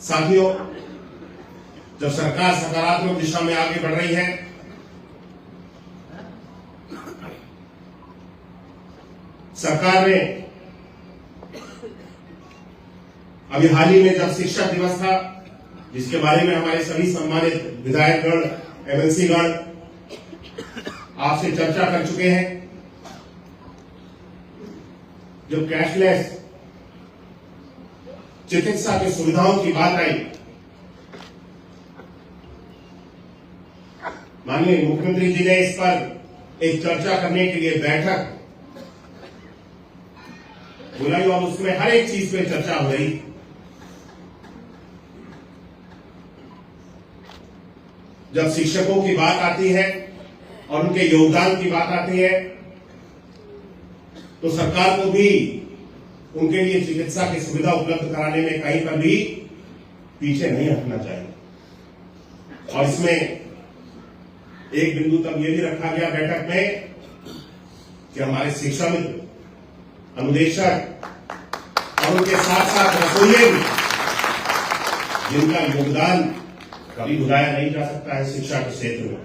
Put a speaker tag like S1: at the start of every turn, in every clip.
S1: साथियों, जब सरकार सकारात्मक दिशा में आगे बढ़ रही है, सरकार ने अभी हाल ही में जब शिक्षक दिवस था, जिसके बारे में हमारे सभी सम्मानित विधायकगण, एमएलसी गण आपसे चर्चा कर चुके हैं, जब कैशलेस चिकित्सा की सुविधाओं की बात आई, माननीय मुख्यमंत्री जी ने इस पर एक चर्चा करने के लिए बैठक बुलाई और उसमें हर एक चीज पे चर्चा हो रही। जब शिक्षकों की बात आती है और उनके योगदान की बात आती है, तो सरकार को भी उनके लिए चिकित्सा की सुविधा उपलब्ध कराने में कहीं पर भी पीछे नहीं हटना चाहिए। और इसमें एक बिंदु तब यह भी रखा गया बैठक में कि हमारे शिक्षा मित्र, अनुदेशक और उनके साथ साथ रसोइये भी, जिनका योगदान कभी भुलाया नहीं जा सकता है शिक्षा के क्षेत्र में,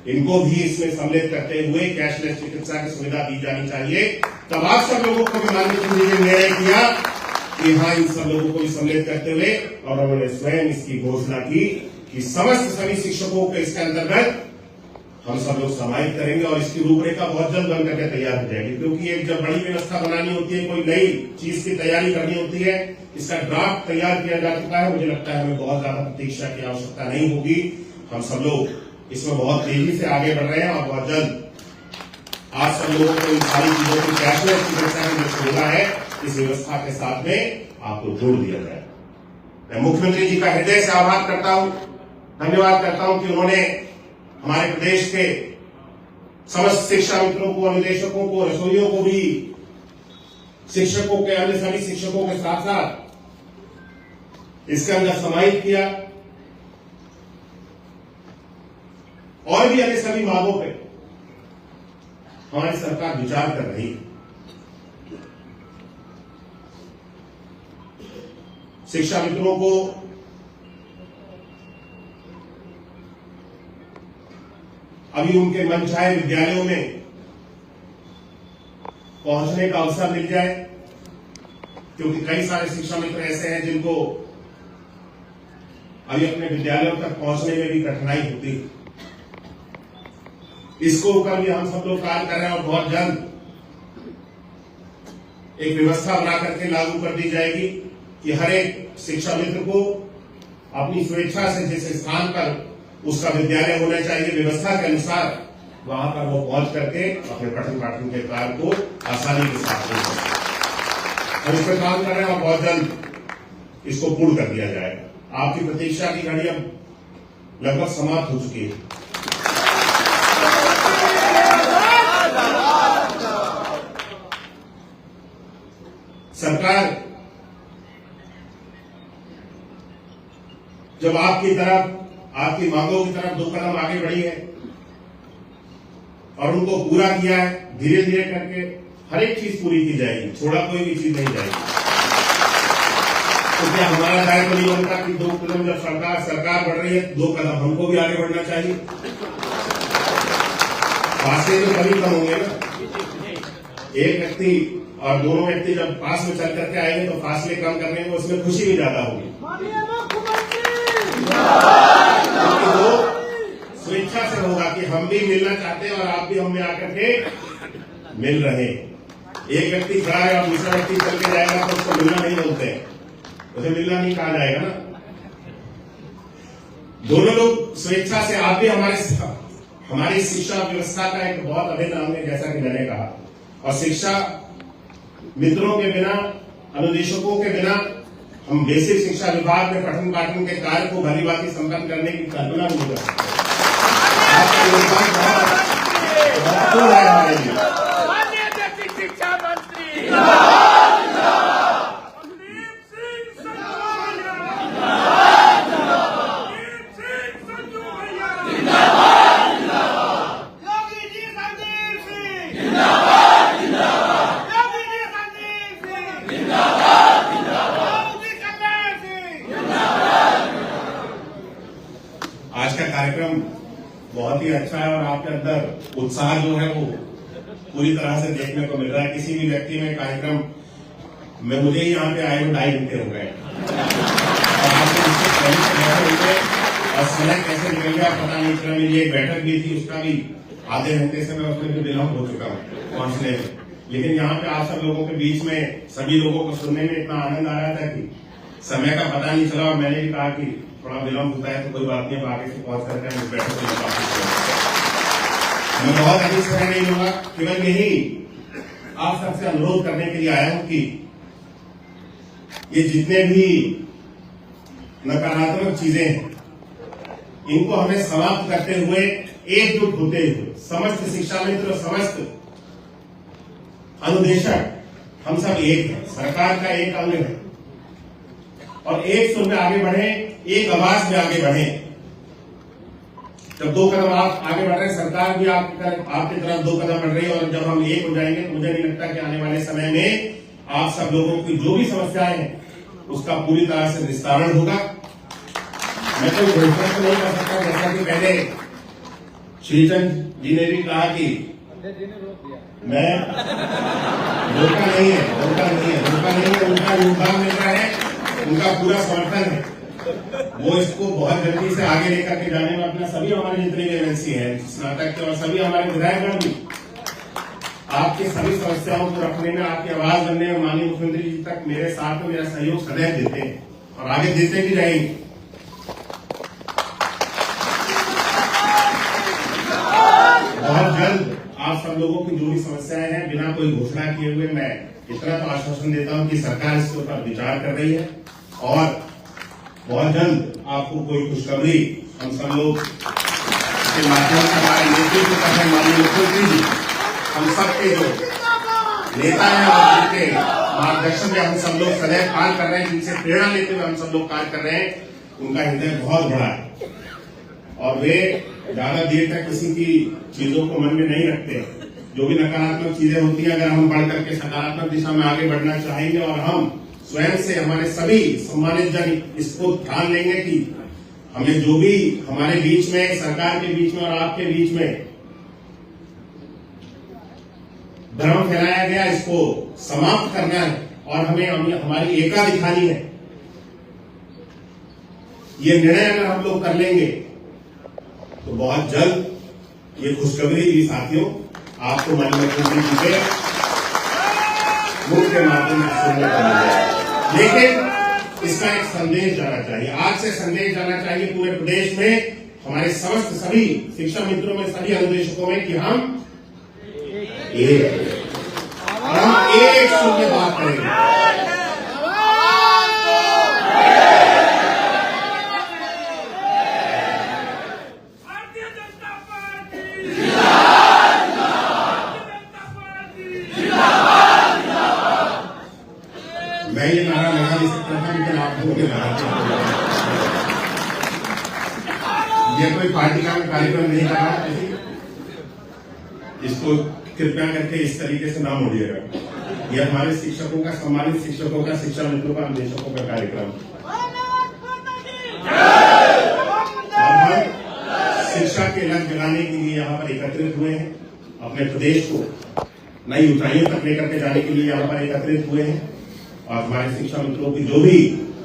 S1: इनको भी इसमें सम्मिलित करते हुए कैशलेस चिकित्सा की सुविधा दी जानी चाहिए। तब आप सब लोगों को भी माननीय जी ने निर्णय किया कि हाँ, इन सब लोगों को भी सम्मिलित करते हुए, और उन्होंने स्वयं इसकी घोषणा की कि समस्त सभी शिक्षकों के इसके अंतर्गत हम सब लोग समाहित करेंगे और इसकी रूपरेखा बहुत जल्द बन करके तैयार हो जाएगी। क्योंकि एक जब बड़ी व्यवस्था बनानी होती है, कोई नई चीज की तैयारी करनी होती है, इसका ड्राफ्ट तैयार किया जा चुका है। मुझे लगता है हमें बहुत ज्यादा प्रतीक्षा की आवश्यकता नहीं होगी। हम सब लोग इसमें बहुत तेजी से आगे बढ़ रहे हैं और बहुत जल्द आप सब लोगों को इन सारी चीजों की कैशलेस चिकित्सा की जो सुविधा है, इस व्यवस्था के साथ में आपको जोड़ दिया जाए। मैं मुख्यमंत्री जी का हृदय से आभार करता हूं, धन्यवाद करता हूं कि उन्होंने हमारे प्रदेश के समस्त शिक्षा मित्रों को, अनुदेशकों को, रसोइयों को भी, शिक्षकों के, अन्य सभी शिक्षकों के साथ साथ इसके अंदर समाहित किया और भी अन्य सभी मांगों पे हमारी सरकार विचार कर रही है। शिक्षा मित्रों को अभी उनके मनचाहे विद्यालयों में पहुंचने का अवसर मिल जाए, क्योंकि कई सारे शिक्षा मित्र ऐसे हैं जिनको अभी अपने विद्यालयों तक पहुंचने में भी कठिनाई होती है। इसको ऊपर भी हम सब लोग कार्य कर रहे हैं और बहुत जल्द एक व्यवस्था बना करके लागू कर दी जाएगी कि हर एक शिक्षा मित्र को अपनी स्वेच्छा से जिस स्थान पर उसका विद्यालय होना चाहिए, व्यवस्था के अनुसार वहां पर वो पहुंच करके अपने पठन पाठन के कार्य को आसानी के साथ कर सकते। हम इस पर काम कर रहे हैं और बहुत जल्द इसको पूर्ण कर दिया जाएगा। आपकी प्रतीक्षा की घड़ी अब लगभग समाप्त हो चुकी है। सरकार जब आपकी मांगों की तरफ 2 कदम आगे बढ़ी है और उनको पूरा किया है, धीरे धीरे करके हर एक चीज पूरी की जाएगी, छोड़ा कोई भी चीज नहीं जाएगी। तो क्या हमारा दायित्व नहीं बनता कि 2 कदम जब सरकार बढ़ रही है, 2 कदम हमको भी आगे बढ़ना चाहिए? फासले तो कभी कम होंगे ना। एक व्यक्ति और दोनों व्यक्ति जब पास में चल करके आएंगे तो फासले कम करने में उसमें खुशी भी ज्यादा होगी। तो स्वेच्छा से होगा कि हम भी मिलना चाहते हैं और आप भी हमें आकर के मिल रहे। एक व्यक्ति खड़ा है और दूसरा व्यक्ति चल के जाएगा तो उसको मिलना नहीं बोलते, उसे मिलना नहीं कहा जाएगा ना। दोनों लोग स्वेच्छा से, आप भी हमारी शिक्षा व्यवस्था का एक बहुत अभिन्न अंग है, जैसा कि मैंने कहा। और शिक्षा मित्रों के बिना, अनुदेशकों के बिना हम बेसिक शिक्षा विभाग में पठन पाठन के कार्य को भली भांति संपन्न करने की कल्पना नहीं कर सकते। आपका योगदान बहुत महत्वपूर्ण है हमारे लिए।
S2: शिक्षा मंत्री
S3: जिंदाबाद जिंदाबाद
S1: आज का कार्यक्रम बहुत ही अच्छा है और आपके अंदर उत्साह जो है वो पूरी तरह से देखने को मिल रहा है। किसी भी व्यक्ति में कार्यक्रम में मुझे ही यहाँ पे आए हुए 2.5 घंटे हो गए और आपने इससे पहले से बैठे हुए और समय कैसे निकल गया पता नहीं चला। मेरी एक बैठक भी थी, उसका भी आधे घंटे से मैं उसमें भी विलम्ब हो चुका हूँ पहुंचने में। लेकिन यहाँ पे आप सब लोगों के बीच में सभी लोगों को सुनने में इतना आनंद आ रहा था कि समय का पता नहीं चला और मैंने भी कहा कि थोड़ा विलम्ब होता है तो कोई बात नहीं, अब आगे से पहुंच करके हम बैठक को वापस मैं बहुत अधिक समय नहीं लूंगा। केवल यही आप सबसे अनुरोध करने के लिए आया हूं कि ये जितने भी नकारात्मक चीजें हैं इनको हमें समाप्त करते हुए एकजुट होते हुए समस्त शिक्षा मित्र और समस्त अनुदेशक हम सब एक हैं, सरकार का एक अंग है और एक सुर में आगे बढ़े, एक आवाज में आगे बढ़े। जब 2 कदम आप आगे बढ़ रहे हैं, सरकार भी आपकी तरफ 2 कदम बढ़ रही है और जब हम एक हो जाएंगे तो मुझे नहीं लगता कि आने वाले समय में आप सब लोगों की जो भी समस्याएं हैं उसका पूरी तरह से निस्तारण होगा। मैं कोई घोषणा तो नहीं कर सकता, जैसा कि पहले श्रीचंद जी ने भी कहा कि मैं रोका नहीं है, उनका योगदान मिल रहा है, उनका पूरा समर्थन है। वो इसको बहुत जल्दी से आगे लेकर के जाने में अपना सभी हमारे जितने भी एमएलसी हैं, स्नातक के और सभी हमारे विधायकगण भी आपकी सभी समस्याओं को रखने में, आपकी आवाज बनने में माननीय मुख्यमंत्री जी तक मेरे साथ में मेरा सहयोग सदैव देते हैं और आगे देते भी रहेंगे। बहुत जल्द आप सब लोगों की जो भी समस्याएं हैं बिना कोई घोषणा किए हुए मैं इतना तो आश्वासन देता हूं कि सरकार इसके ऊपर विचार कर रही है और बहुत जल्द आपको कोई खुशखबरी हम सब लोग के माध्यम से हमारे नेतृत्व कर रहे माननीय मुख्यमंत्री जी, हम सबके जो नेता हैं और जिनके मार्गदर्शन में हम सब लोग सदैव कार्य कर रहे हैं, जिनसे प्रेरणा लेते हुए हम सब लोग कार्य कर रहे हैं, उनका हृदय बहुत बड़ा है और वे ज्यादा देर तक किसी की चीजों को मन में नहीं रखते। जो भी नकारात्मक चीजें होती हैं, अगर हम बढ़ करके सकारात्मक दिशा में आगे बढ़ना चाहेंगे और हम स्वयं से हमारे सभी सम्मानित जन इसको ध्यान लेंगे कि हमें जो भी हमारे बीच में, सरकार के बीच में और आपके बीच में भ्रम फैलाया गया, इसको समाप्त करना है और हमें हमारी एकता दिखानी है। ये निर्णय अगर हम लोग कर लेंगे तो बहुत जल्द ये खुशखबरी भी साथियों आपको माननीय मुख्यमंत्री जी के मुख के माध्यम से सुनने को मिल जाए। लेकिन इसका एक संदेश जाना चाहिए, आज से संदेश जाना चाहिए पूरे प्रदेश में, हमारे समस्त सभी शिक्षा मित्रों में, सभी अनुदेशकों में कि हम एक सुन के बात करेंगे। मैं ये नारा लगा नहीं सकता था, लेकिन आप लोगों ने लगा ये कोई पार्टी का कार्यक्रम नहीं कर रहा है, इसको कृपया करके इस तरीके से ना मोड़िएगा। ये हमारे शिक्षकों का, सम्मानित शिक्षकों का, शिक्षा मित्रों का, निदेशकों का कार्यक्रम। अब हम शिक्षा के लक्ष्य जगाने के लिए यहाँ पर एकत्रित हुए हैं, अपने प्रदेश को नई ऊंचाइयों तक लेकर के जाने के लिए यहाँ पर एकत्रित हुए हैं और हमारे शिक्षा मित्रों की जो भी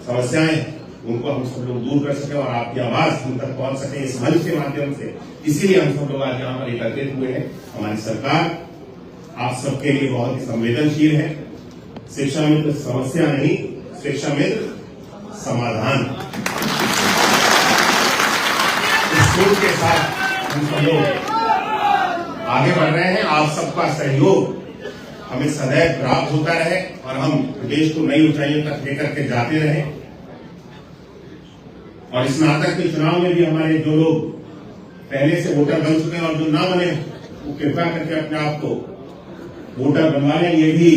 S1: समस्याएं हैं उनको हम सब लोग दूर कर सके और आपकी आवाज हम तक पहुंच सके इस मंच के माध्यम से। इसीलिए हम सब लोग आज यहाँ पर एकत्रित हुए हैं। हमारी सरकार आप सबके लिए बहुत ही संवेदनशील है। शिक्षा मित्र समस्या नहीं, शिक्षा मित्र समाधान। इस सोच के साथ हम सब लोग आगे बढ़ रहे हैं। आप सबका सहयोग हमें सदैव प्राप्त होता रहे और हम देश को नई ऊंचाइयों तक लेकर के जाते रहे। और इस स्नातक के चुनाव में भी हमारे जो लोग पहले से वोटर बन चुके हैं और जो ना बने वो कृपया करके अपने आप को वोटर बनवा लें। ये भी